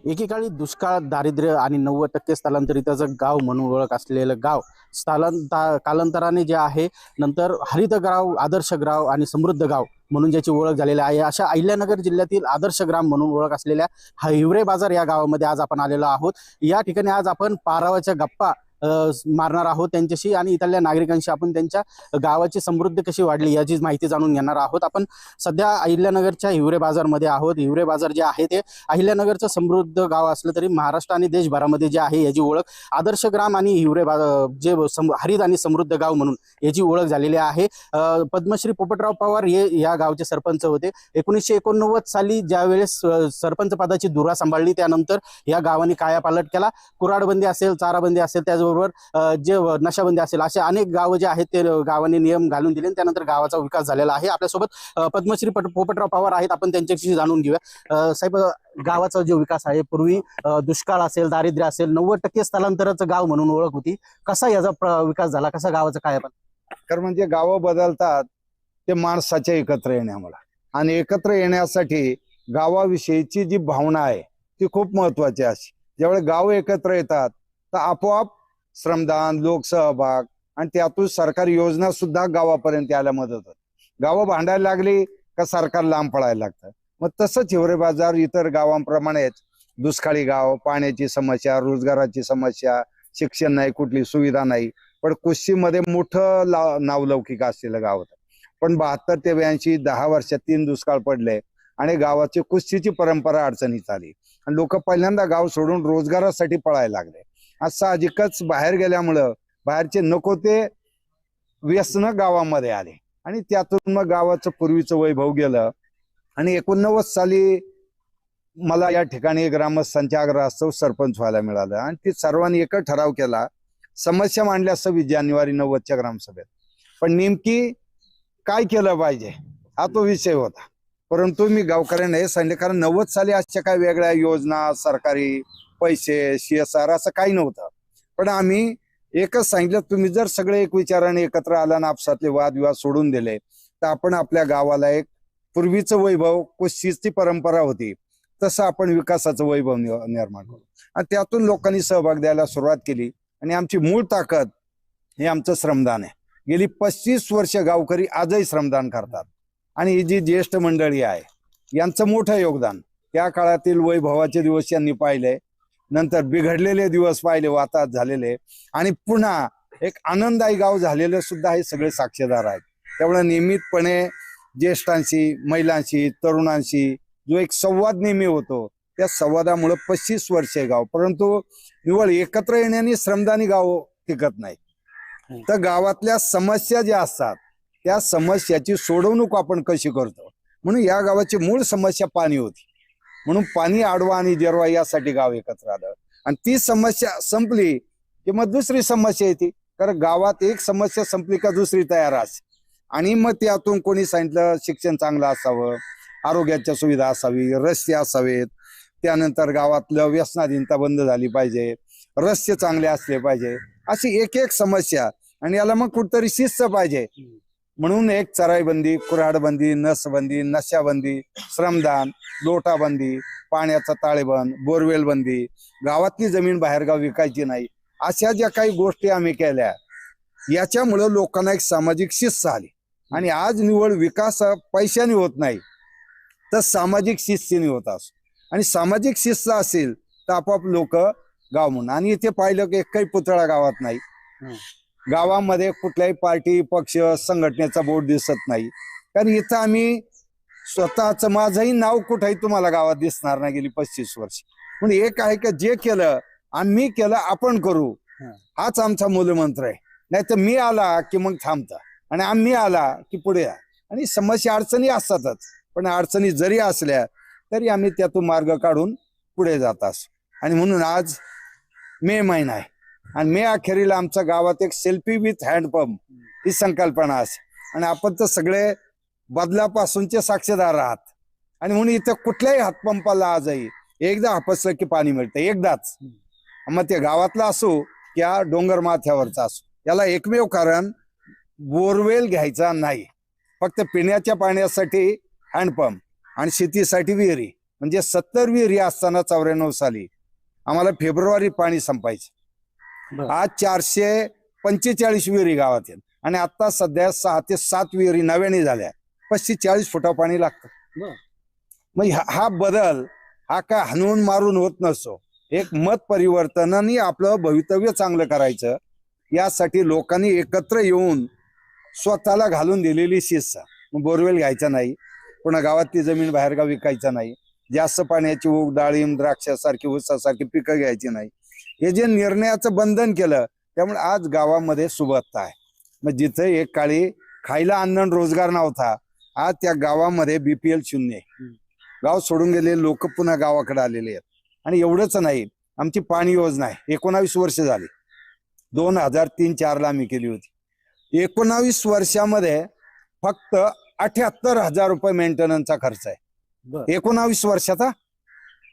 एकेकाळी दुष्काळ, दारिद्र्य आणि 90% स्थलांतरिताचं गाव म्हणून ओळख असलेलं गाव कालांतराने जे आहे नंतर हरित गाव, आदर्श गाव आणि समृद्ध गाव म्हणून ज्याची ओळख झालेली आहे, अशा अहिल्यानगर जिल्ह्यातील आदर्श ग्राम म्हणून ओळख असलेल्या हिवरे बाजार या गावामध्ये आज आपण आलेलो आहोत। या ठिकाणी आज आपण पारावाच्या गप्पा मारणार आहोत त्यांच्याशी आणि इथल्या नागरिकांशी आपण त्यांच्या गावाची समृद्धी कशी वाढली याची माहिती जाणून घेणार आहोत। आपण सध्या अहिल्यानगरच्या हिवरे बाजारमध्ये आहोत। हिवरे बाजार जे आहे ते अहिल्यानगरचं समृद्ध गाव असलं तरी महाराष्ट्र आणि देशभरामध्ये जे आहे याची ओळख आदर्श ग्राम आणि हिवरे बाजार जे हरित आणि समृद्ध गाव म्हणून याची ओळख झालेली आहे। पद्मश्री पोपटराव पवार हे या गावचे सरपंच होते। 1989 साली ज्यावेळेस सरपंच पदाची धुरा सांभाळली त्यानंतर या गावाने कायापालट केला। कुऱ्हाडबंदी असेल, चाराबंदी असेल, त्याचबरोबर जे नशाबंदी असेल, असे अनेक गाव जे आहेत ते गावाने नियम घालून दिले। त्यानंतर गावाचा विकास झालेला आहे। आपल्यासोबत पद्मश्री पोपटराव पवार आहेत, आपण त्यांच्याशी जाणून घेऊया। साहेब, गावाचा जो विकास आहे, पूर्वी दुष्काळ असेल, दारिद्र्य असेल, 90% स्थलांतराचं गाव म्हणून ओळख होती, कसा याचा विकास झाला, कसा गावाचा काय? कारण म्हणजे गावं बदलतात ते माणसाच्या एकत्र येण्यामुळे, आणि एकत्र येण्यासाठी गावाविषयीची जी भावना आहे ती खूप महत्वाची आहे। ज्यावेळी गाव एकत्र येतात तर आपोआप श्रमदान, लोकसहभाग आणि त्यातून सरकारी योजना सुद्धा गावापर्यंत यायला मदत होते। गावं भांडायला लागली का सरकार लांब पळायला लागतं। मग तसंच हिवरे बाजार इतर गावांप्रमाणेच दुष्काळी गाव, पाण्याची समस्या, रोजगाराची समस्या, शिक्षण नाही, कुठली सुविधा नाही, पण कुस्तीमध्ये मोठं नावलौकिक असलेलं गाव होतं। पण 72 ते 82 10 वर्षात 3 दुष्काळ पडले आणि गावाची कुस्तीची परंपरा अडचणीत आली आणि लोक पहिल्यांदा गाव सोडून रोजगारासाठी पळायला लागले। आज साहजिकच बाहेर गेल्यामुळं बाहेरचे नको ते व्यसन गावामध्ये आले आणि त्यातून मग गावाचं पूर्वीचं वैभव गेलं। आणि 89 साली मला या ठिकाणी ग्रामस्थांच्या आग्रहास्तव सरपंच व्हायला मिळालं आणि ती सर्वांनी एकच ठराव केला, समस्या मांडल्या 26 जानेवारी 90च्या ग्रामसभेत। पण नेमकी काय केलं पाहिजे हा तो विषय होता। परंतु मी गावकऱ्यांना हे सांगितले, कारण 90 साली अशा काही वेगळ्या योजना, सरकारी पैसे, CSR असं काही नव्हतं। पण आम्ही एकच सांगितलं, तुम्ही जर सगळे एक विचाराने एकत्र आला आणि आपसातले वादविवाद सोडून दिले तर आपण आपल्या गावाला एक पूर्वीचं वैभव, कुस्तीची परंपरा होती तसं आपण विकासाचं वैभव निर्माण करू। आणि त्यातून लोकांनी सहभाग द्यायला सुरुवात केली आणि आमची मूळ ताकद हे आमचं श्रमदान आहे। गेली 35 वर्ष गावकरी आजही श्रमदान करतात आणि ही जी ज्येष्ठ मंडळी आहे यांचं मोठं योगदान। त्या काळातील वैभवाचे दिवस यांनी पाहिले, नंतर बिघडलेले दिवस पाहिले, वाताहत झालेले, आणि पुन्हा एक आनंददायी गाव झालेले सुद्धा हे सगळे साक्षीदार आहेत। त्यामुळे नियमितपणे ज्येष्ठांशी, महिलांशी, तरुणांशी जो एक संवाद नेहमी होतो, त्या संवादामुळे 35 वर्षे गाव, परंतु निवळ एकत्र येण्याने श्रमदानी गाव टिकत नाही। तर गावातल्या समस्या ज्या असतात त्या समस्याची सोडवणूक आपण कशी करतो, म्हणून या गावाची मूळ समस्या पाणी होती, म्हणून पाणी अडवा आणि जिरवा यासाठी गाव एकत्र आलं। आणि ती समस्या संपली की मग दुसरी समस्या येते, कारण गावात एक समस्या संपली का दुसरी तयार असते। आणि मग त्यातून कोणी सांगितलं शिक्षण चांगलं असावं, आरोग्याच्या सुविधा असावी, रस्ते असावेत, त्यानंतर गावातलं व्यसनाधीनता बंद झाली पाहिजे, रस्ते चांगले असले पाहिजे, अशी एक एक समस्या। आणि याला मग कुठतरी शिस्त पाहिजे, म्हणून एक चराईबंदी, कुऱ्हाडबंदी, नसबंदी, नशाबंदी, श्रमदान, लोटाबंदी, पाण्याचा ताळेबंद, बोरवेल बंदी, गावातली जमीन बाहेरगाव विकायची नाही, अशा ज्या काही गोष्टी आम्ही केल्या याच्यामुळे लोकांना एक सामाजिक शिस्त आली। आणि आज निवड विकास पैशाने होत नाही तर सामाजिक शिस्तीने होत असतो, आणि सामाजिक शिस्त असेल तर आपोआप लोक गाव म्हणून। आणि इथे पाहिलं की एकही पुतळा गावात नाही, गावामध्ये कुठल्याही पार्टी, पक्ष, संघटनेचा बोर्ड दिसत नाही, कारण इथं आम्ही स्वतःच, माझंही नाव कुठेही तुम्हाला गावात दिसणार नाही गेली 35 वर्ष। म्हणून एक आहे की जे केलं आम्ही केलं आपण करू, हाच आमचा मूलमंत्र आहे। नाही तर मी आला की मग थांबता आणि आम्ही आला की पुढे या। आणि समस्या अडचणी असतातच, पण अडचणी जरी असल्या तरी आम्ही त्यातून मार्ग काढून पुढे जात असतो। आणि म्हणून आज मे महिना आहे आणि मे अखेरीला आमच्या गावात एक सेल्फी विथ हँडपंप ही संकल्पना असते, आणि आपण तर सगळे बदलापासूनचे साक्षीदार आहात। आणि म्हणून इथं कुठल्याही हातपंपाला आजही एकदा हापसलं की पाणी मिळतं, एकदाच, मग ते गावातला असो किंवा डोंगर माथ्यावरचा असो। याला एकमेव कारण बोरवेल घ्यायचा नाही, फक्त पिण्याच्या पाण्यासाठी हँडपंप आणि शेतीसाठी विहिरी, म्हणजे 70 विहिरी असताना 94 साली आम्हाला फेब्रुवारी पाणी संपायचं. बरं. आज 445 विहिरी गावात आहेत आणि आता सध्या 6 ते 7 विहिरी नव्याने झाल्या. 35-40 फुटा पाणी लागतं. बरं. मग हा बदल हा काय हाणून मारून होत नसतो. एक मत परिवर्तनाने आपलं भवितव्य चांगलं करायचं यासाठी लोकांनी एकत्र येऊन स्वतःला घालून दिलेली शिस्त. मग बोरवेल घ्यायचा नाही, पुन्हा गावातली जमीन बाहेरगाव विकायचा नाही, जास्त पाण्याची ऊस डाळिंब द्राक्षासारखी ऊसासारखी पिकं घ्यायची नाही, हे जे निर्णयाचं बंधन केलं त्यामुळे आज गावामध्ये सुबत्ता आहे. मग जिथं एक काळी खायला अन्न आणि रोजगार नव्हता, आज त्या गावामध्ये BPL 0 आहे. गाव सोडून गेलेले लोक पुन्हा गावाकडे आलेले आहेत. आणि एवढंच नाही, आमची पाणी योजना आहे 19 वर्ष झाली. 2003-04 ला आम्ही केली होती. 19 वर्षामध्ये फक्त 78,000 रुपये मेंटेनन्सचा खर्च आहे. बरं. 19 वर्षाचा.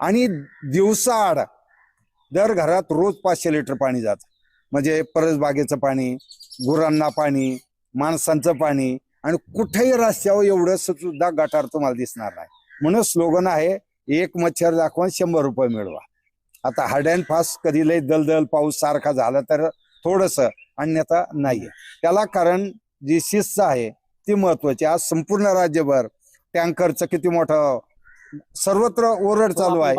आणि दिवसाआड दर घरात रोज 500 लिटर पाणी जातं. म्हणजे परसबागेचं पाणी, गुरांना पाणी, माणसांचं पाणी, आणि कुठेही रस्त्यावर एवढं सुद्धा गटार तुम्हाला दिसणार नाही. म्हणून स्लोगन आहे, एक मच्छर दाखवा 100 रुपये मिळवा. आता हार्ड अँड फास्ट कधी लय दलदल पाऊस सारखा झाला तर थोडस, अन्यथा नाहीये. त्याला कारण जी शिस्त आहे ती महत्वाची. आज संपूर्ण राज्यभर टँकरचं किती मोठं सर्वत्र ओरड चालू आहे.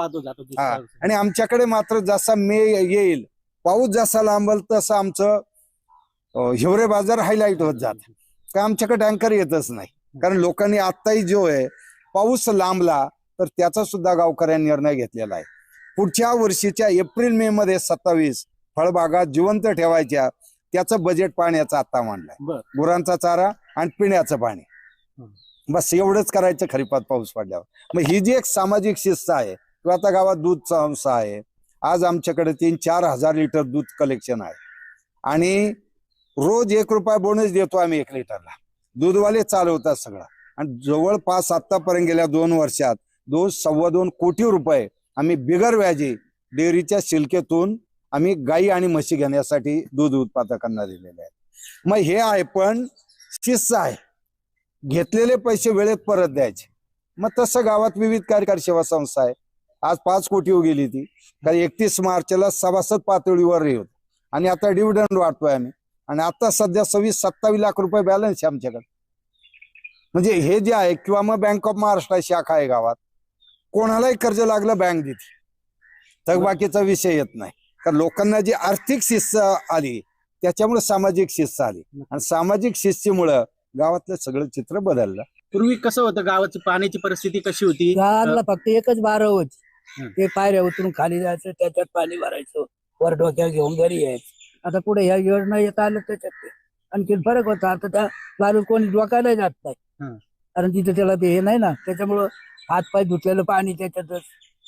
हा, आणि आमच्याकडे मात्र जसा मे येईल, पाऊस जसा लांबल तसं आमचं हिवरे बाजार हायलाईट होत जात. का आमच्याकडे टँकर येतच नाही. कारण लोकांनी आत्ताही जो आहे पाऊस लांबला तर त्याचा सुद्धा गावकऱ्यांनी निर्णय घेतलेला आहे. पुढच्या वर्षीच्या एप्रिल-मे मध्ये 27 फळबागा जिवंत ठेवायच्या, त्याचं बजेट पाण्याचं आता मांडलंय. गुरांचा चारा आणि पिण्याचं पाणी, बस एवढंच करायचं खरीपात पाऊस पडल्यावर. मग ही जी एक सामाजिक शिस्त आहे, किंवा आता गावात दूध संस्था आहे. आज आमच्याकडे 3-4 हजार लिटर दूध कलेक्शन आहे आणि रोज 1 रुपया बोनस देतो आम्ही 1 लिटरला. दूधवाले चालवतात सगळं. आणि जवळपास आतापर्यंत गेल्या 2 वर्षात 2-2.25 कोटी रुपये आम्ही बिगर व्याजी डेअरीच्या शिल्केतून आम्ही गाई आणि म्हशी घेण्यासाठी दूध उत्पादकांना दिलेले आहेत. मग हे आहे, पण शिस्त आहे, घेतलेले पैसे वेळेत परत द्यायचे. मग तसं गावात विविध कार्यकारी सेवा संस्था आहे. आज 5 कोटी गेली ती, कारण 31 मार्चला सभासद पातळीवर होत आणि आता डिव्हिडंड वाटतोय आम्ही. आणि आता सध्या 26-27 लाख रुपये बॅलन्स आहे आमच्याकडे. म्हणजे हे जे आहे, किंवा मग बँक ऑफ महाराष्ट्र शाखा आहे गावात, कोणालाही कर्ज लागलं बँक देते. तर बाकीचा विषय येत नाही. कारण लोकांना जी आर्थिक शिस्त आली त्याच्यामुळे सामाजिक शिस्त आली, आणि सामाजिक शिस्तीमुळं गावातलं सगळं चित्र बदललं. पूर्वी कसं होतं, गावाची पाण्याची परिस्थिती कशी होती? गावाला फक्त एकच बारं होती, ते पायऱ्या उतरून खाली जायचं, त्याच्यात पाणी भरायचं, वर डोक्यावर घेऊन घरी यायचं. आता पुढे ह्या योजना येत आलं त्याच्यात ते आणखी फरक होता. आता त्या बाजू कोणी डोकायला जात नाही, कारण तिथे त्याला ते हे नाही ना, त्याच्यामुळं हात पाय धुतलेलं पाणी त्याच्यातच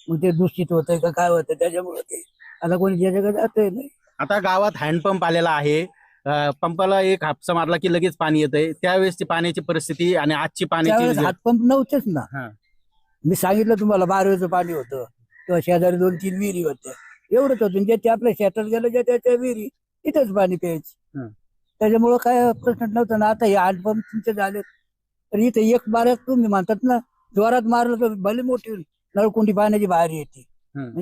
मग ते दूषित होतंय का काय होतंय, त्याच्यामुळे ते आता कोणी त्याच्याकडे जातंय नाही. आता गावात हँडपंप आलेला आहे. पंपाला एक हापसा मारला की लगेच पाणी येतंय. त्यावेळेसची पाण्याची परिस्थिती आणि आजची त्यावेळेस पाण्याची हातपंप नव्हतेच ना. मी सांगितलं तुम्हाला, बारवेचं पाणी होतं किंवा शेजारी 2-3 विहिरी होत्या, एवढंच होतं. जे ते आपल्या शेतात गेलं जे त्या विहिरी तिथेच पाणी प्यायचं, त्याच्यामुळं काय प्रश्न नव्हता ना. आता हे हँडपंप तुमचे झाले तर इथे एक बाऱ्यात तुम्ही म्हणतात ना, जोरात मारलं तर भले मोठी नळकुंडी पाण्याची बाहेर येते.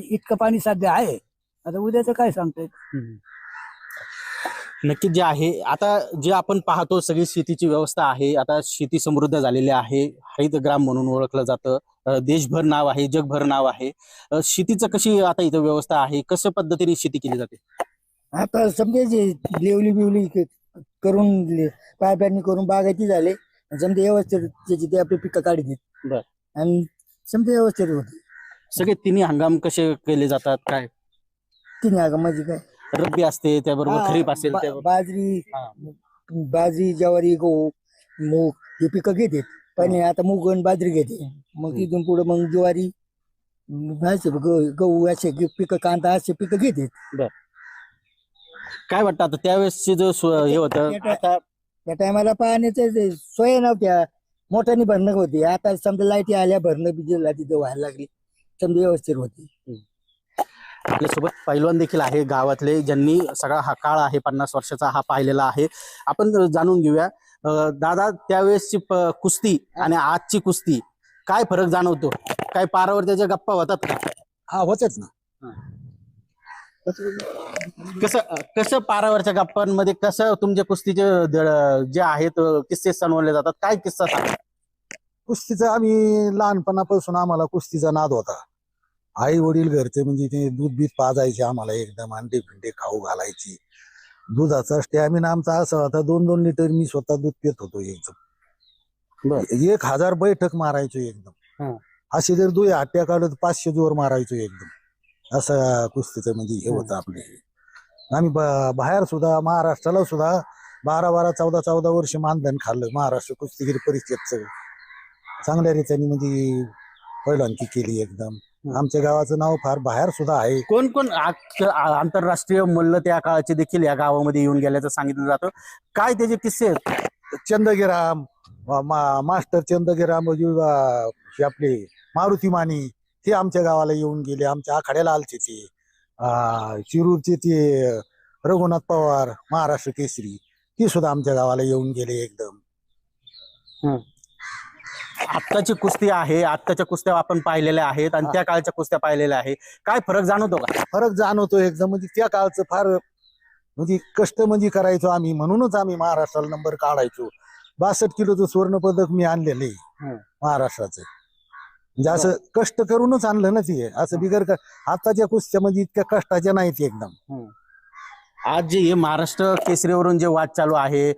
इतकं पाणी सध्या आहे. आता उद्याचं काय सांगताय? नक्कीच जे आहे, आता जे आपण पाहतो सगळी शेतीची व्यवस्था आहे. आता शेती समृद्ध झालेली आहे. हरितग्राम म्हणून ओळखलं जातं. देशभर नाव आहे, जगभर नाव आहे. शेतीचं कशी आता इथं व्यवस्था आहे, कसं पद्धतीने शेती केली जाते? आता समजा जे लेवली बिवली करून पायपानी करून बागायती झाले, समजा व्यवस्थित त्याची ते आपली पिकं काढतात आणि समजा व्यवस्थित होते. सगळे तिन्ही हंगाम कसे केले जातात, काय तिन्ही हंगाम म्हणजे काय, रब्बी असते त्याबरोबर खरीप असेल, बाजरी, ज्वारी, गहू, मूग हे पिकं घेतात. पण आता मूग आणि बाजरी घेते. मग तिथून पुढे मग ज्वारी, गहू असे पिकं, कांदा असे पिकं घेतात. काय वाटतं आता त्यावेळेसचे जो हे होतं, त्या टायमाला पाण्याच्या सोय नव्हत्या, मोठ्याने भरणं होती. आता समजा लाईटी आल्या, भरणं बिजला तिथं व्हायला लागली, समजा व्यवस्थित होती. आपल्यासोबत पैलवान देखील आहे गावातले, ज्यांनी सगळा हा काळ आहे 50 वर्षाचा हा पाहिलेला आहे. आपण जाणून घेऊया, दादा त्यावेळेसची कुस्ती आणि आजची कुस्ती काय फरक जाणवतो, काही पारावर त्याच्या गप्पा होतात का? हा होतेच ना. कसं कसं पारावरच्या गप्पांमध्ये कसं तुमचे कुस्तीचे जे आहेत किस्से सांगवले जातात, काय किस्सा सांगा? कुस्तीचा आम्ही लहानपणापासून आम्हाला कुस्तीचा नाद होता. आई वडील घरचे म्हणजे ते दूध बीत पाजायचे आम्हाला, एकदम अंडे फिंडे खाऊ घालायची. दुधाचा स्टॅमिना आमचा असा होता, 2-2 लिटर मी स्वतः दूध पित होतो एकदम. 1000 बैठक मारायचो एकदम. असे जर 2 हट्ट्या काढत 500 जोर मारायचो एकदम. असं कुस्तीचं म्हणजे हे होतं आपले. आम्ही बाहेर सुद्धा महाराष्ट्राला सुद्धा 12-12, 14-14 वर्ष मानधन खाल्लं. महाराष्ट्र कुस्तीगीर परिषदचं चांगल्या रीतीने म्हणजे पहिल्यांदी केली एकदम. आमच्या गावाचं नाव फार बाहेर सुद्धा आहे. कोण कोण आंतरराष्ट्रीय मल्ल त्या काळाचे देखील या गावामध्ये येऊन गेल्याचं सांगितलं जातं, काय त्याचे किस्से आहेत? चंदगिराम, मास्टर चंदगिराम म्हणजे आपले मारुती मानी, ते आमच्या गावाला येऊन गेले. आमच्या आखाड्याला आलते ते. शिरूरचे ते रघुनाथ पवार, महाराष्ट्र केसरी, ते सुद्धा आमच्या गावाला येऊन गेले एकदम. आत्ताची कुस्ती आहे, आत्ताच्या कुस्त्या आपण पाहिलेल्या आहेत आणि त्या काळच्या कुस्त्या पाहिलेल्या आहे, काय फरक जाणवतो का? फरक जाणवतो एकदम. म्हणजे त्या काळचं फार म्हणजे कष्ट म्हणजे करायचो आम्ही, म्हणूनच आम्ही महाराष्ट्राला नंबर काढायचो. 62 किलोचं स्वर्ण पदक मी आणलेलं आहे महाराष्ट्राचं. म्हणजे असं कष्ट करूनच आणलं ना ते, असं बिगर आताच्या कुस्त्या म्हणजे इतक्या कष्टाच्या नाहीत एकदम. आज जे हे महाराष्ट्र केसरीवरून जे वाद चालू आहे,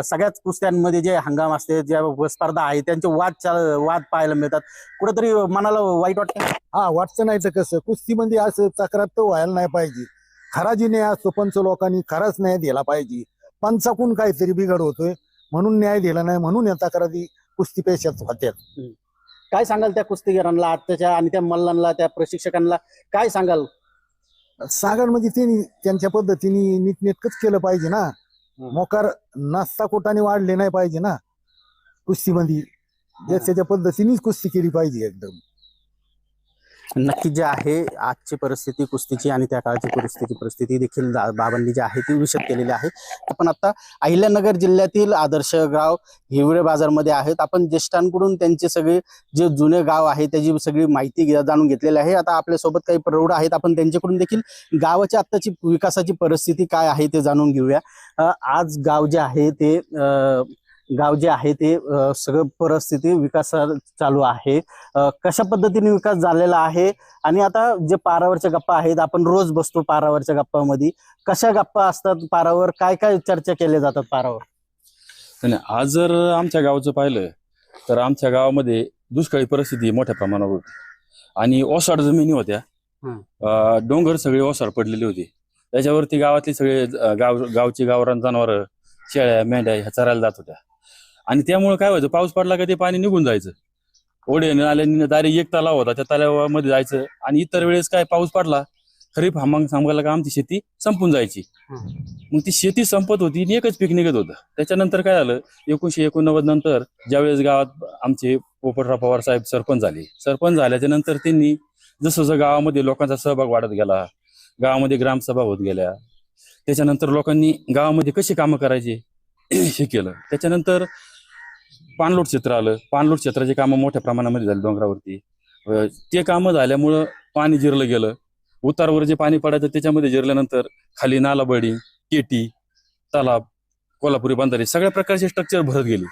सगळ्याच कुस्त्यांमध्ये जे हंगाम असते, ज्या स्पर्धा आहे, त्यांचे वाद पाहायला मिळतात. कुठेतरी मनाला वाईट वाटतं. हा वाटतं, नाही तर कसं कुस्तीमध्ये असं तक्रार तर व्हायला नाही पाहिजे. खराजी न्याय असतो, पंच लोकांनी खराच न्याय दिला पाहिजे. पंचाकून काहीतरी बिघड होतोय म्हणून न्याय दिला नाही, म्हणून या तक्रारी कुस्ती पेशात होत्यात. काय सांगाल त्या कुस्तीगीरांना आत्ताच्या आणि त्या मल्लांना, त्या प्रशिक्षकांना काय सांगाल? सागर म्हणजे त्यांनी त्यांच्या पद्धतीने नीटनेटकच केलं पाहिजे ना. मोकार नास्ता कोटाने वाढले नाही पाहिजे ना कुस्तीमध्ये. ज्याच्या पद्धतीनेच कुस्ती केली पाहिजे एकदम. नक्की जे आहे आजची परिस्थिती कुस्तीची आणि त्या काळची परिस्थिती देखील बाबांनी जी आहे ती विशद केलेली आहे. आपण आता अहिल्यानगर जिल्ह्यातील आदर्श गाव हिवरे बाजारमध्ये आहेत. आपण ज्येष्ठांकडून त्यांचे सगळे जे जुने गाव आहे त्याची सगळी माहिती जाणून घेतलेली आहे. आता आपल्यासोबत काही प्रौढ आहेत, आपण त्यांच्याकडून देखील गावाच्या आत्ताची विकासाची परिस्थिती काय आहे ते जाणून घेऊया. आज गाव जे आहे ते सगळं परिस्थिती विकास चालू आहे. कशा पद्धतीने विकास झालेला आहे आणि आता जे पारावरच्या गप्पा आहेत, आपण रोज बसतो पारावरच्या गप्पामध्ये, कशा गप्पा असतात पारावर, काय काय चर्चा केल्या जातात पारावर? नाही, आज जर आमच्या गावचं पाहिलं तर आमच्या गावामध्ये दुष्काळी परिस्थिती मोठ्या प्रमाणावर होती आणि ओसाड जमिनी होत्या. डोंगर सगळे ओसाड पडलेले होते. त्याच्यावरती गावातली सगळे गावची गावरान जनावर, शेळ्या मेंढ्या ह्या चरायला जात होत्या. आणि त्यामुळे काय व्हायचं, पाऊस पडला का ते पाणी निघून जायचं. ओढे नाल्याने दारी एक तलाव होता, त्या तलावामध्ये जायचं. आणि इतर वेळेस काय पाऊस पडला, खरीप हंगाम सांगायला का आमची शेती संपून जायची. मग ती शेती संपत होती आणि एकच पीक निघत होतं. त्याच्यानंतर काय झालं, 1989 नंतर ज्यावेळेस गावात आमचे पोपटराव पवार साहेब सरपंच झाले. सरपंच झाल्याच्या नंतर त्यांनी जसं जसं गावामध्ये लोकांचा सहभाग वाढत गेला, गावामध्ये ग्रामसभा होत गेल्या, त्याच्यानंतर लोकांनी गावामध्ये कशी कामं करायची हे केलं. त्याच्यानंतर पाणलोट क्षेत्र आलं. पाणलोट क्षेत्राची कामं मोठ्या प्रमाणामध्ये झाली डोंगरावरती. ते कामं झाल्यामुळं पाणी जिरलं गेलं. उतारवर जे पाणी पडायचं त्याच्यामध्ये जिरल्यानंतर खाली नालाबडी, केटी, तलाव, कोल्हापुरी बंधारे सगळ्या प्रकारचे स्ट्रक्चर भरत गेले.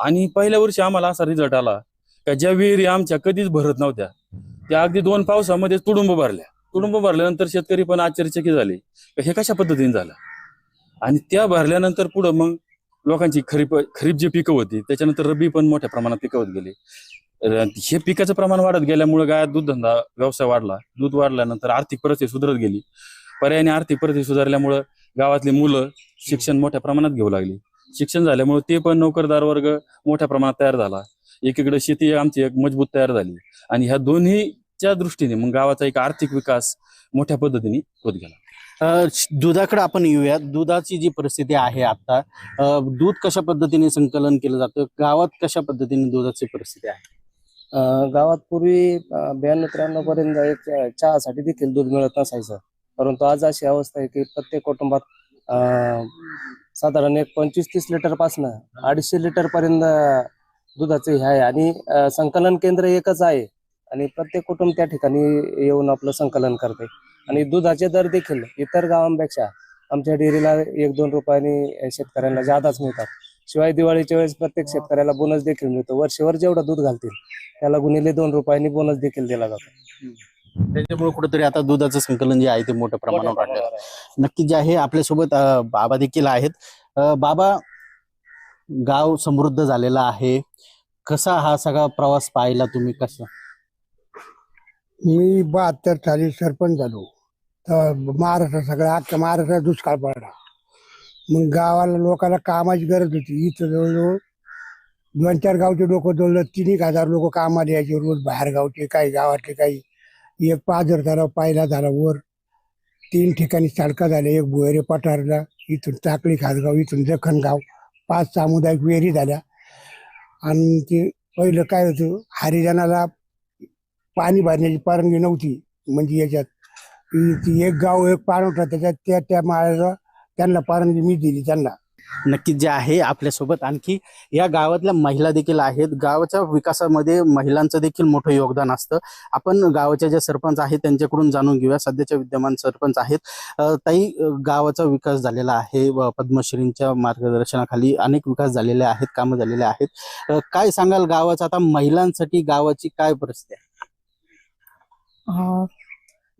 आणि पहिल्या वर्षी आम्हाला असा रिझल्ट आला का ज्या विहिरी आमच्या कधीच भरत नव्हत्या त्या अगदी 2 पावसामध्ये तुडुंब भरल्या. तुडुंब भरल्यानंतर शेतकरी पण आश्चर्यचकित झाले, हे कशा पद्धतीने झालं. आणि त्या भरल्यानंतर पुढं मग लोकांची खरीप जे पिकं होती त्याच्यानंतर रब्बी पण मोठ्या प्रमाणात पिकं होत गेले. हे पिकाचं प्रमाण वाढत गेल्यामुळे गायात दूध धंदा व्यवसाय वाढला. दूध वाढल्यानंतर आर्थिक परिस्थिती सुधारत गेली. पर्यायाने आर्थिक परिस्थिती सुधारल्यामुळं गावातली मुलं शिक्षण मोठ्या प्रमाणात घेऊ लागली. शिक्षण झाल्यामुळे ते पण नोकरदार वर्ग मोठ्या प्रमाणात तयार झाला. एकीकडे शेती आमची एक मजबूत तयार झाली आणि ह्या दोन्हीच्या दृष्टीने मग गावाचा एक आर्थिक विकास मोठ्या पद्धतीने होत गेला. दुधाकडे आपण येऊया. दुधाची जी परिस्थिती आहे आता, दूध कशा पद्धतीने संकलन केलं जातं गावात, कशा पद्धतीने दुधाची परिस्थिती आहे? गावात पूर्वी 92-93 पर्यंत एक चहासाठी देखील दूध मिळत नसायचं. परंतु आज अशी अवस्था आहे की प्रत्येक कुटुंबात साधारण एक 25-30 लिटर पासून 250 लिटर पर्यंत दुधाचे हे आहे. आणि संकलन केंद्र एकच आहे आणि प्रत्येक कुटुंब त्या ठिकाणी येऊन आपलं संकलन करते. आणि दुधाचे दर देखील इतर गावांपेक्षा आमच्या डेअरीला 1-2 रुपयांनी शेतकऱ्यांना जादाच मिळतात. शिवाय दिवाळीच्या वेळेस प्रत्येक शेतकऱ्याला बोनस देखील मिळतो. वर्षभर जेवढं दूध घालतील त्याला गुणिले 2 रुपयांनी बोनस देखील दिला जातो. त्याच्यामुळे कुठेतरी आता दुधाचं संकलन जे आहे ते मोठ्या प्रमाणावर वाढलेलं आहे. नक्की जे आहे आपल्यासोबत बाबा देखील आहेत. बाबा, गाव समृद्ध झालेला आहे, कसा हा सगळा प्रवास पाहिला तुम्ही? कसं? मी 72 साली सरपंच झालो तर महाराष्ट्र सगळा अख्ख्या महाराष्ट्रात दुष्काळ पडला. मग गावाला लोकांना कामाची गरज होती. इथं जवळजवळ 2-4 गावचे लोक जवळ 3,000 लोक कामाला यायचे रोज, बाहेर गावचे, काही गावातले, काही. एक पाझर झाला, पायला झाला, वर 3 ठिकाणी चालका झाल्या. एक भुयारे पठारला, इथून टाकळी खासगाव, इथून जखणगाव, 5 सामुदायिक विहिरी झाल्या. आणि ते पहिलं काय होतं, हरिजनाला पाणी भरण्याची परवानगी नव्हती. म्हणजे याच्यात ती एक गाव एक पाणवठा, त्याच्यात त्या माळ्याला त्यांना परवानगी मी दिली त्यांना. नक्कीच जे आहे आपल्यासोबत आणखी या गावातल्या महिला देखील आहेत. गावाच्या विकासामध्ये महिलांचं देखील मोठं योगदान असतं. आपण गावाच्या ज्या सरपंच आहेत त्यांच्याकडून जाणून घेऊया. सध्याच्या विद्यमान सरपंच आहेत. ताई, गावाचा विकास झालेला आहे. पद्मश्रींच्या मार्गदर्शनाखाली अनेक विकास झालेले आहेत, कामं झालेले आहेत. काय सांगाल गावाचं आता महिलांसाठी गावाची काय परिस्थिती आहे?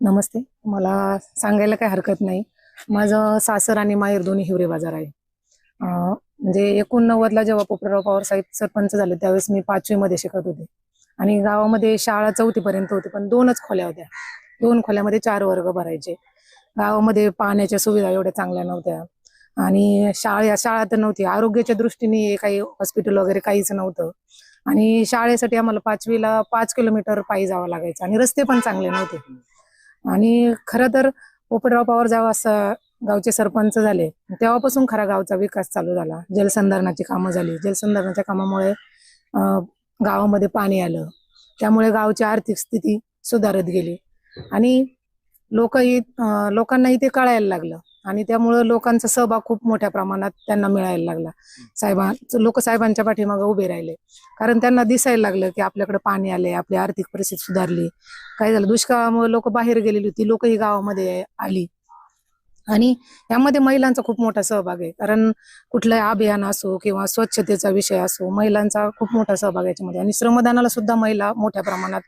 नमस्ते. मला सांगायला काही हरकत नाही. माझं सासर आणि माहेर दोन्ही हिवरे बाजार आहे. म्हणजे 89ला जेव्हा पोपटराव पवार साहेब सरपंच झाले त्यावेळेस मी 5वी मध्ये शिकत होते. आणि गावामध्ये शाळा 4थी पर्यंत होती, पण 2च खोल्या होत्या. 2 खोल्यामध्ये 4 वर्ग भरायचे. गावामध्ये पाण्याच्या सुविधा एवढ्या चांगल्या नव्हत्या. आणि शाळा तर नव्हती. आरोग्याच्या दृष्टीने काही हॉस्पिटल वगैरे काहीच नव्हतं. आणि शाळेसाठी आम्हाला 5वीला 5 किलोमीटर पायी जावं लागायचं. आणि रस्ते पण चांगले नव्हते. आणि खरं तर पोपटराव पवार जेव्हा गावचे सरपंच झाले तेव्हापासून खरा गावचा विकास चालू झाला. जलसंधारणाची कामं झाली. जलसंधारणाच्या कामामुळे गावामध्ये पाणी आलं. त्यामुळे गावची आर्थिक स्थिती सुधारत गेली. आणि लोकांनाही ते कळायला लागलं. आणि त्यामुळं लोकांचा सहभाग खूप मोठ्या प्रमाणात त्यांना मिळायला लागला. लोक साहेबांच्या पाठीमागे उभे राहिले. कारण त्यांना दिसायला लागलं की आपल्याकडे पाणी आले, आपली आर्थिक परिस्थिती सुधारली. काय झालं, दुष्काळामुळे लोक बाहेर गेलेली होती, लोकही गावामध्ये आली. आणि यामध्ये महिलांचा खूप मोठा सहभाग आहे. कारण कुठलंही अभियान असो किंवा स्वच्छतेचा विषय असो, महिलांचा खूप मोठा सहभाग आहे याच्यामध्ये. आणि श्रमदानाला सुद्धा महिला मोठ्या प्रमाणात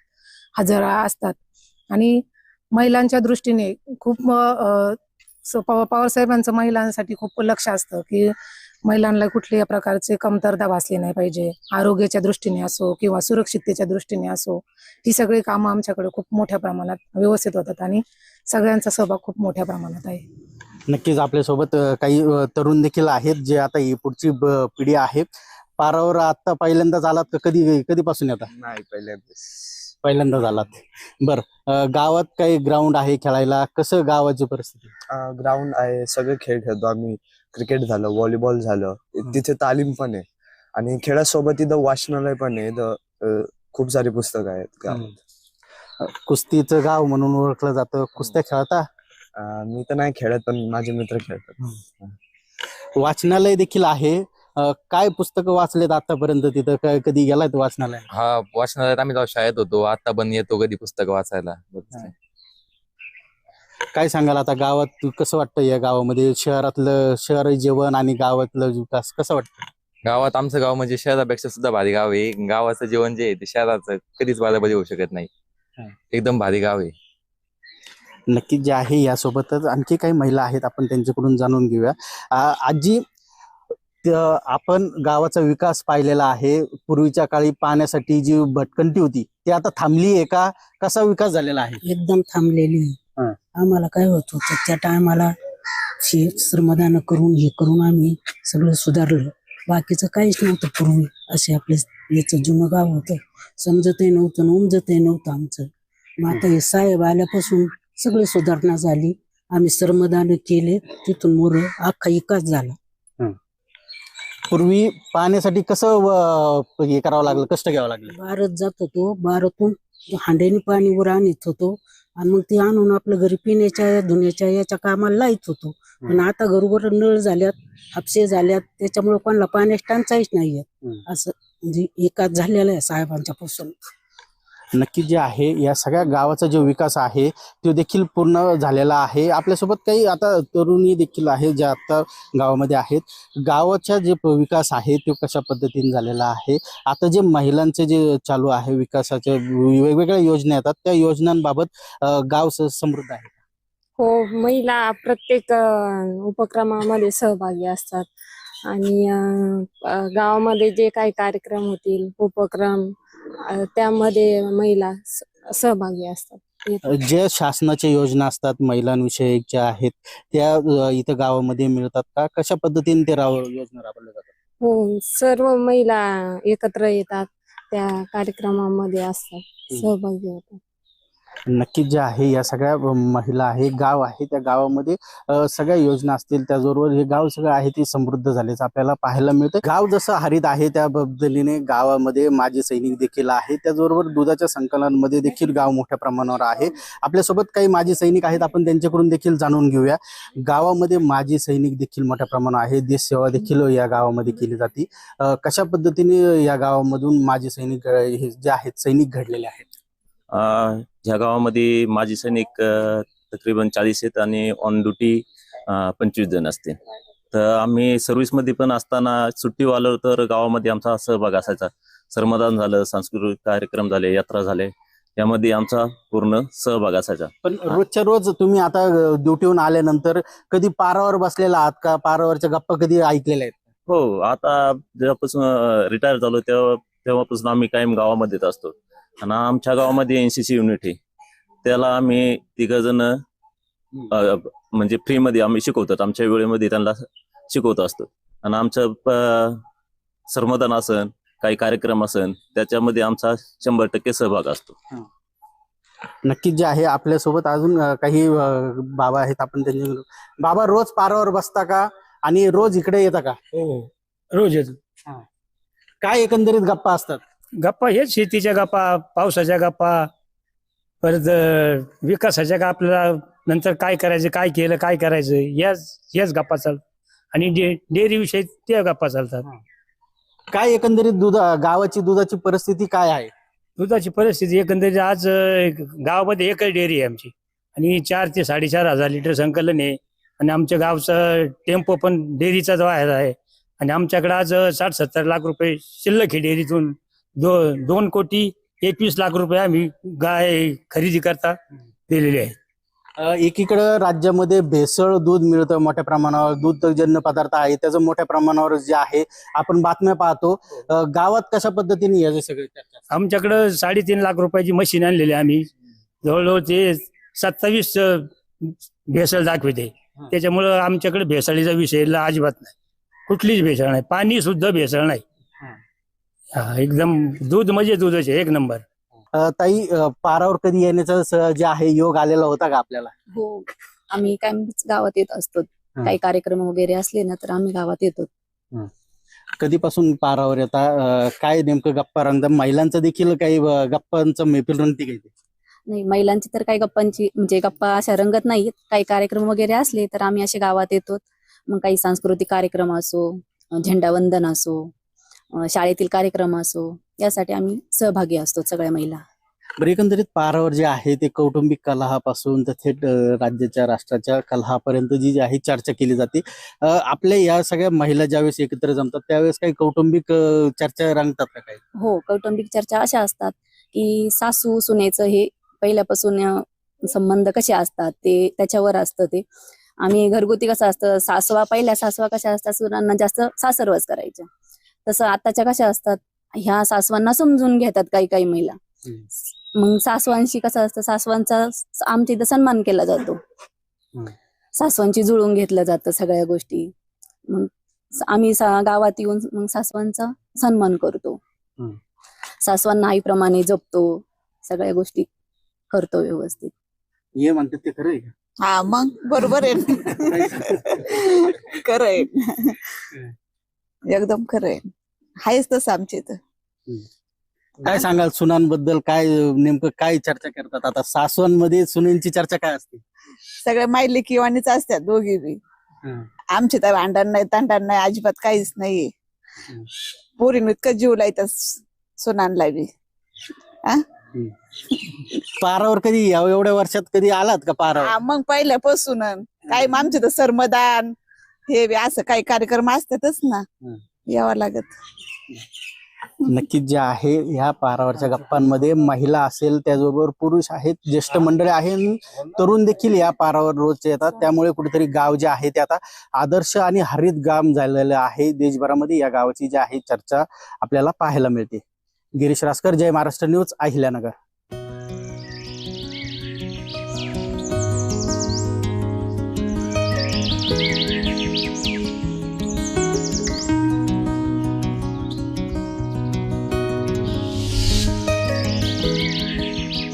हजर असतात. आणि महिलांच्या दृष्टीने खूप पवार साहेबांचं महिलांसाठी खूप लक्ष असतं की महिलांना कुठल्याही प्रकारचे कमतरता भासली नाही पाहिजे. आरोग्याच्या दृष्टीने असो किंवा सुरक्षिततेच्या दृष्टीने असो, ही सगळी कामं आमच्याकडे खूप मोठ्या प्रमाणात व्यवस्थित होतात. आणि सगळ्यांचा सहभाग खूप मोठ्या प्रमाणात आहे. नक्कीच आपल्यासोबत काही तरुण देखील आहेत जे आता ही पुढची पिढी आहे. पारावर आता पहिल्यांदाच आलात का? कधीपासून येतात? नाही, पहिल्यांदाच आलात. बरं, गावात काही ग्राउंड आहे खेळायला? कसं गावाची परिस्थिती? ग्राउंड आहे, सगळे खेळ खेळतो आम्ही. क्रिकेट झालं, व्हॉलीबॉल झालं, तिथे तालीम पण आहे. आणि खेळासोबत इथं वाचनालय पण आहे. इथं खूप सारी पुस्तकं आहेत गावात. कुस्तीचं गाव म्हणून ओळखलं जातं. कुस्त्या खेळता? मी तर नाही खेळत, पण माझे मित्र खेळतात. वाचनालय देखील आहे. काय पुस्तकं वाचलेत आतापर्यंत तिथं? काय कधी गेलाय वाचनालय? हा, वाचनालयात आम्ही जेव्हा शाळेत होतो, आता पण येतो कधी पुस्तकं वाचायला. काय सांगाल आता गावात कसं वाटतं? या गावामध्ये शहरी जीवन आणि गावातलं विकास कसं वाटतं? गावात आमचं गाव म्हणजे शहरापेक्षा सुद्धा भारी गाव आहे. गावाचं जीवन जे आहे ते शहराचं कधीच बरोबर होऊ शकत नाही. एकदम भारी गाव आहे. नक्कीच जे आहे यासोबतच आणखी काही महिला आहेत, आपण त्यांच्याकडून जाणून घेऊया. आजी, आपण गावाचा विकास पाहिलेला आहे. पूर्वीच्या काळी पाण्यासाठी जी भटकंती होती ती आता थांबली आहे का? कसा विकास झालेला आहे? एकदम थांबलेली. आम्हाला काय होत होतं त्या टायमाला श्रमदान करून आम्ही सगळं सुधारलं. बाकीचं काहीच नव्हतं पूर्वी. असे आपले याचं जुनं गाव होतं. समजतही नव्हतं, उमजतही नव्हतं आमचं. मग आता हे साहेब आल्यापासून सगळी सुधारणा झाली. आम्ही श्रमदान केले, तिथून मोर अख्खा विकास झाला. पूर्वी पाण्यासाठी कसं हे करावं लागलं, कष्ट घ्यावं लागलं? बारत जात होतो, बारातून हांड्याने पाणी वर आणत होतो. आणि मग ते आणून आपल्या घरी पिण्याच्या धुण्याच्या याच्या कामाला लाईत होतो. पण आता घरोघर नळ झाल्यात, हापसे झाल्यात, त्याच्यामुळे कोणाला पाण्याची टंचाईच नाहीये. असं म्हणजे एकाच झालेलं आहे साहेबांच्या पासून. नक्की जे आहे या सगळ्या गावाचा जो विकास आहे तो देखील पूर्ण झालेला आहे. आपल्यासोबत काही आता तरुणी देखील आहे ज्या आता गावामध्ये आहेत. गावाचा जे विकास आहे तो कशा पद्धतीने झालेला आहे, आता जे महिलांचे जे चालू आहे विकासाच्या वेगवेगळ्या योजना येतात त्या योजनांबाबत गाव समृद्ध आहे. हो, महिला प्रत्येक उपक्रमामध्ये सहभागी असतात आणि गावामध्ये जे काही कार्यक्रम होतील उपक्रम त्यामध्ये महिला सहभागी असतात. ज्या शासनाच्या योजना असतात महिलांविषयीच्या आहेत त्या इथं गावामध्ये मिळतात का? कशा पद्धतीने ते योजना राबवल्या जातात? हो, सर्व महिला एकत्र येतात, त्या कार्यक्रमामध्ये असतात, सहभागी होतात. नक्कीच जे आहे या सगळ्या महिला आहे गाव आहे त्या गावामध्ये सगळ्या योजना असतील त्याचबरोबर हे गाव सगळं आहे ते समृद्ध झाल्याचं आपल्याला पाहायला मिळतं. गाव जसं हरित आहे त्या पद्धतीने गावामध्ये माजी सैनिक देखील आहे. त्याचबरोबर दुधाच्या संकलनामध्ये देखील गाव मोठ्या प्रमाणावर आहे. आपल्यासोबत काही माजी सैनिक आहेत, आपण त्यांच्याकडून देखील जाणून घेऊया. गावामध्ये माजी सैनिक देखील मोठ्या प्रमाणावर आहे. देश सेवा देखील या गावामध्ये केली जाते. कशा पद्धतीने या गावामधून माजी सैनिक हे जे आहेत सैनिक घडलेले आहेत? ह्या गावामध्ये माजी सैनिक तकरीबन 40 आहेत आणि ऑन ड्युटी 25 जण असते. तर आम्ही सर्व्हिसमध्ये पण असताना सुट्टी आलो तर गावामध्ये आमचा सहभाग असायचा. श्रमदान झालं, सांस्कृतिक कार्यक्रम झाले, यात्रा झाले, यामध्ये आमचा पूर्ण सहभाग असायचा. पण रोजच्या रोज तुम्ही आता ड्युटीहून आल्यानंतर कधी पारावर बसलेला आहात का? पारावरच्या गप्पा कधी ऐकलेल्या आहेत? हो, आता जेव्हापासून रिटायर झालो तेव्हापासून आम्ही कायम गावामध्येच असतो. आणि आमच्या गावामध्ये NCC युनिट आहे, त्याला आम्ही 3 जण म्हणजे फ्रीमध्ये आम्ही शिकवतात. आमच्या वेळेमध्ये त्यांना शिकवत असतो. आणि आमचं श्रमदान असन, काही कार्यक्रम असन, त्याच्यामध्ये आमचा 100% सहभाग असतो. नक्कीच जे आहे आपल्यासोबत अजून काही बाबा आहेत, आपण त्यांच्या बाबा रोज पारावर बसता का आणि रोज इकडे येता का? हो, रोज येतो. काय एकंदरीत गप्पा असतात? गप्पा हेच शेतीच्या गप्पा, पावसाच्या गप्पा, परत विकासाच्या का आपल्याला नंतर काय करायचं, काय केलं, काय करायचं, याच गप्पा चालतात. आणि डेअरी विषयी त्या गप्पा चालतात. काय एकंदरीत गावाची दुधाची परिस्थिती काय आहे? दुधाची परिस्थिती एकंदरीत आज गावामध्ये एकच डेअरी आहे आमची आणि 4 ते 4.5 हजार लिटर संकलन आहे. आणि आमच्या गावचा टेम्पो पण डेअरीचाच आहे. आणि आमच्याकडे आज 60-70 लाख रुपये शिल्लक आहे डेअरीतून. 2 कोटी 21 लाख रुपये आम्ही गाय खरेदी करता दिलेले आहेत. एकीकडे राज्यामध्ये भेसळ दूध मिळतं मोठ्या प्रमाणावर, दूधजन्य पदार्थ आहे त्याचं मोठ्या प्रमाणावर जे आहे आपण बातम्या पाहतो. गावात कशा पद्धतीने याचे सगळे? आमच्याकडे 3.5 लाख रुपयाची मशीन आणलेली आम्ही. जवळजवळ ते 27 भेसळ दाखवते. त्याच्यामुळं आमच्याकडे भेसळीचा विषय अजिबात नाही, कुठलीच भेसळ नाही, पाणी सुद्धा भेसळ नाही. एकदम दूध म्हणजे दूधच आहे, एक नंबर. ताई, पारावर कधी येण्याचा जे आहे योग आलेला होता का आपल्याला? हो, आम्ही काय गावात येत असतो. काही कार्यक्रम वगैरे असले ना तर आम्ही गावात येतो. कधीपासून पारावर येता? काय नेमकं गप्पा रंगतात? महिलांचं देखील काही गप्पांचं मैफिल रंगती काही? नाही, महिलांची तर काही गप्पांची म्हणजे गप्पा अशा रंगत नाहीत. काही कार्यक्रम वगैरे असले तर आम्ही असे गावात येतो. मग काही सांस्कृतिक कार्यक्रम असो, झेंडावंदन असो, शाळेतील कार्यक्रम असो, यासाठी आम्ही सहभागी असतो सगळ्या महिला. बरं, एकंदरीत पारावर जे आहे ते कौटुंबिक कलहापासून तर थेट राज्याच्या राष्ट्राच्या कलहापर्यंत जी आहे चर्चा केली जाते. आपल्या या सगळ्या महिला ज्यावेळेस एकत्र जमतात त्यावेळेस काही कौटुंबिक चर्चा रंगतात का काही? हो, कौटुंबिक चर्चा अशा असतात की सासू सुनेचं हे पहिल्यापासून संबंध कसे असतात ते त्याच्यावर असतं. ते आम्ही घरगुती कसं असतं, पहिल्या सासवा कशा असतात, सुनांना जास्त सासरवास करायच्या. तसं आताच्या कशा असतात, ह्या सासवांना समजून घेतात काही महिला. मग सासवांशी कसं असतं, सासवांचा आमच्या इथं सन्मान केला जातो, सासवांची जुळून घेतलं जातं सगळ्या गोष्टी. मग आम्ही गावात येऊन मग सासवांचा सन्मान करतो, सासवांना आईप्रमाणे जपतो, सगळ्या गोष्टी करतो व्यवस्थित. हे म्हणतात ते खरं आहे का? हा, मग बरोबर आहे. खरं आहे, एकदम खरं आहे. हायच तसं आमच्या इथं. काय सांगाल सुनांबद्दल? काय नेमकं काय चर्चा करतात? आता सासवांमध्ये सुनेंची चर्चा काय असते? सगळ्या मायली किंवानीच असतात दोघी बी. आमची तर भांडण नाही, तांडण नाही, अजिबात काहीच नाहीये. पोरीनं इतकं जीव लायतात सुनांना बी. पारावर कधी एवढ्या वर्षात कधी आलात का पारावर? हा, मग पहिल्यापासून काही मग आमचे तर सरमदान हे बी असं काही कार्यक्रम असतातच ना, यावं लागत. नक्कीच जे आहे ह्या पारावरच्या गप्पांमध्ये महिला असेल, त्याचबरोबर पुरुष आहेत, ज्येष्ठ मंडळी आहे, तरुण देखील या पारावर रोजचे येतात. त्यामुळे कुठेतरी गाव जे आहे ते आता आदर्श आणि हरित गाव झालेलं आहे. देशभरामध्ये या गावाची जी आहे चर्चा आपल्याला पाहायला मिळते. गिरीश रासकर, जय महाराष्ट्र न्यूज, अहिल्यानगर.